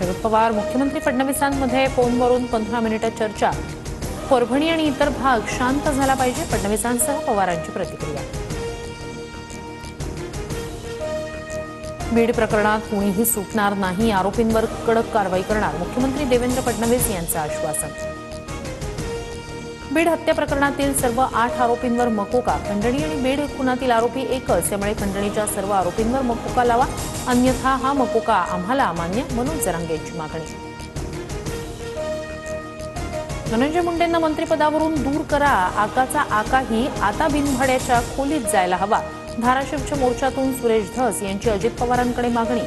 शरद पवार मुख्यमंत्री फडणवीसांमध्ये फोनवरून 15 मिनिटे चर्चा। परभणी आणि इतर भाग शांत झाला पाहिजे, फडणवीसांसह पवारांची प्रतिक्रिया। बीड प्रकरणात कुणीही सुटणार नाही, आरोपींवर कडक कारवाई करणार, मुख्यमंत्री देवेंद्र फडणवीस यांचं आश्वासन। बीड हत्या प्रकरणातील सर्व 8 आरोपींवर मकोका, खंडणी आणि बीड खुनातील आरोपी एकच, त्यामुळे खंडणीच्या सर्व आरोपींवर मकोका लावा, अन्यथा हा मकोका आम्हाला अमान्य, मनोज जरांगे यांची मागणी। धनंजय मुंडेंना मंत्रिपदावरून दूर करा, आकाचा आकाही आता बिनभाड्याच्या खोलीत जायला हवा, धाराशिवच्या मोर्चातून सुरेश धस यांची अजित पवारांकडे मागणी।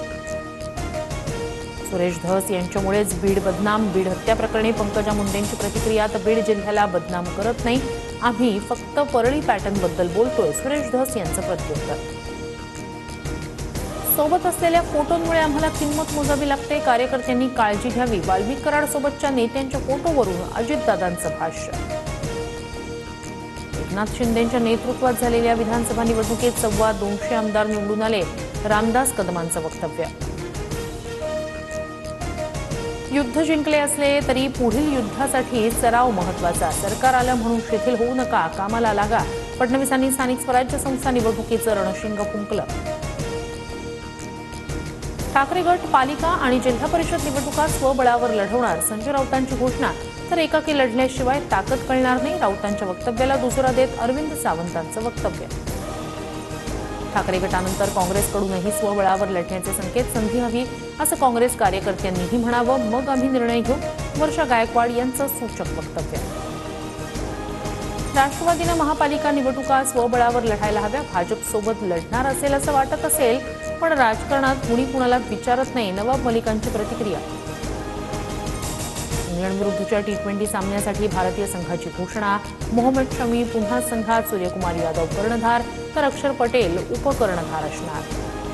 सुरेश धस यांच्यामुळेच बीड बदनाम, बीड हत्या प्रकरणी पंकजा मुंडेंची प्रतिक्रिया, तर बीड जिल्ह्याला बदनाम करत नाही, आम्ही फक्त परळी पॅटर्नबद्दल बोलतोय, सुरेश धस यांचं प्रत्युत्तर। सोबत असलेल्या फोटोंमुळे आम्हाला किंमत मोजावी लागते, कार्यकर्त्यांनी काळजी घ्यावी, वाल्मिक कराड सोबतच्या नेत्यांच्या फोटोवरून अजितदादांचं भाष्य। एकनाथ शिंदेंच्या नेतृत्वात झालेल्या विधानसभा निवडणुकीत 225 आमदार निवडून आले, रामदास कदमांचं वक्तव्य। युद्ध जिंकले असले तरी पुढील युद्धासाठी सराव महत्वाचा, सरकार आलं म्हणून शिथिल होऊ नका, कामाला लागा, फडणवीसांनी स्थानिक स्वराज्य संस्था निवडणुकीचं रणशिंग फुंकलं। ठाकरे गट पालिका आणि जिल्हा परिषद निवडणुका स्वबळावर लढवणार, संजय राऊतांची घोषणा, तर एकाकी लढल्याशिवाय ताकद कळणार नाही, राऊतांच्या वक्तव्याला दुजोरा देत अरविंद सावंतांचं वक्तव्य। ठाकरे गटानंतर काँग्रेसकडूनही स्वबळावर लढण्याचे संकेत, संधी हवी असं काँग्रेस कार्यकर्त्यांनीही म्हणावं, मग आम्ही निर्णय घेऊ, वर्षा गायकवाड यांचं सूचक वक्तव्य। राष्ट्रवादीनं महापालिका निवडणुका स्वबळावर लढायला हव्या, भाजपसोबत लढणार असेल असं वाटत असेल, पण राजकारणात कुणी कुणाला विचारत नाही, नवाब मलिकांची प्रतिक्रिया। इंग्लंड विरुद्धच्या T20 सामन्यासाठी भारतीय संघाची घोषणा, मोहम्मद शमी पुन्हा संघात, सूर्यकुमार यादव कर्णधार, तर अक्षर पटेल उपकर्णधार असणार।